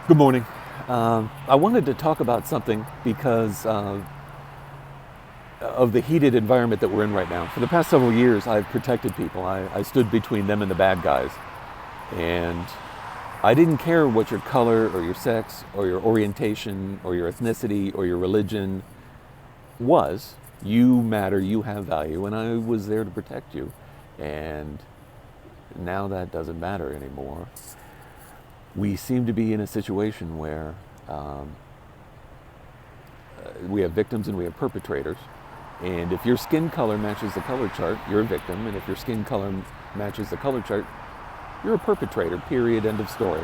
Good morning. I wanted to talk about something because of the heated environment that we're in right now. For the past several years, I've protected people. I stood between them and the bad guys. And I didn't care what your color or your sex or your orientation or your ethnicity or your religion was. You matter, you have value, and I was there to protect you. And now that doesn't matter anymore. We seem to be in a situation where we have victims and we have perpetrators. And if your skin color matches the color chart, you're a victim. And if your skin color matches the color chart, you're a perpetrator, period, end of story.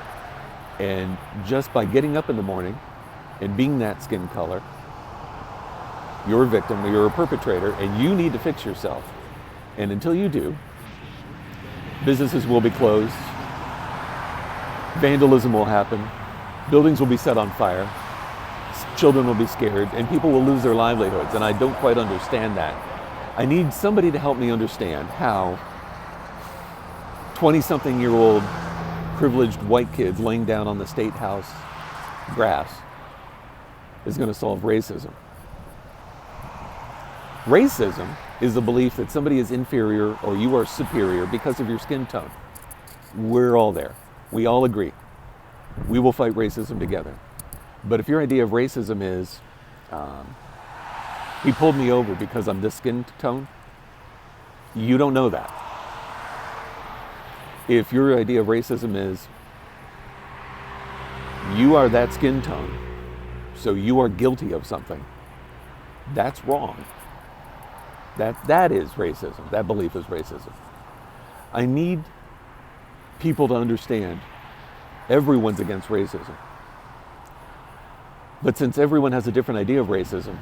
And just by getting up in the morning and being that skin color, you're a victim, you're a perpetrator, and you need to fix yourself. And until you do, businesses will be closed, vandalism will happen, buildings will be set on fire, children will be scared, and people will lose their livelihoods. And I don't quite understand that. I need somebody to help me understand how 20-something-year-old privileged white kids laying down on the state house grass is going to solve racism. Racism is the belief that somebody is inferior or you are superior because of your skin tone. We're all there. We all agree. We will fight racism together. But if your idea of racism is, he pulled me over because I'm this skin tone, you don't know that. If your idea of racism is, you are that skin tone, so you are guilty of something, that's wrong. That is racism. That belief is racism. I need people to understand everyone's against racism. But since everyone has a different idea of racism,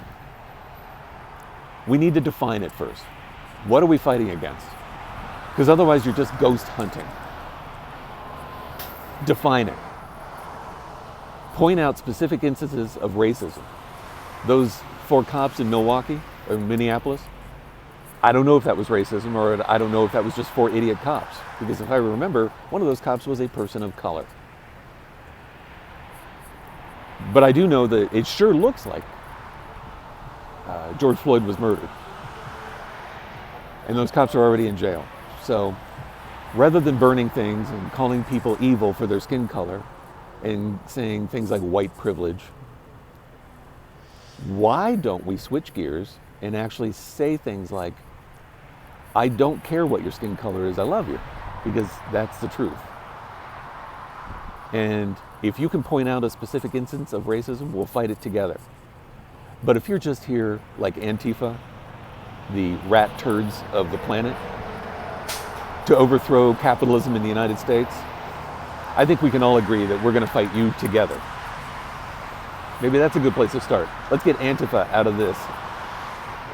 we need to define it first. What are we fighting against? Because otherwise you're just ghost hunting. Define it. Point out specific instances of racism. Those 4 cops in Milwaukee or Minneapolis, I don't know if that was racism, or I don't know if that was just 4 idiot cops. Because if I remember, one of those cops was a person of color. But I do know that it sure looks like George Floyd was murdered. And those cops are already in jail. So rather than burning things and calling people evil for their skin color and saying things like white privilege, why don't we switch gears and actually say things like, I don't care what your skin color is, I love you, because that's the truth. And if you can point out a specific instance of racism, we'll fight it together. But if you're just here like Antifa, the rat turds of the planet, to overthrow capitalism in the United States, I think we can all agree that we're going to fight you together. Maybe that's a good place to start. Let's get Antifa out of this.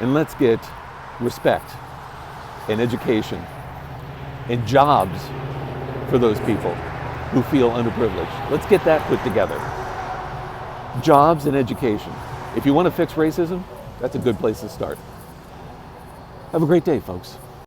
And let's get respect and education and jobs for those people who feel underprivileged. Let's get that put together. Jobs and education. If you want to fix racism, that's a good place to start. Have a great day, folks.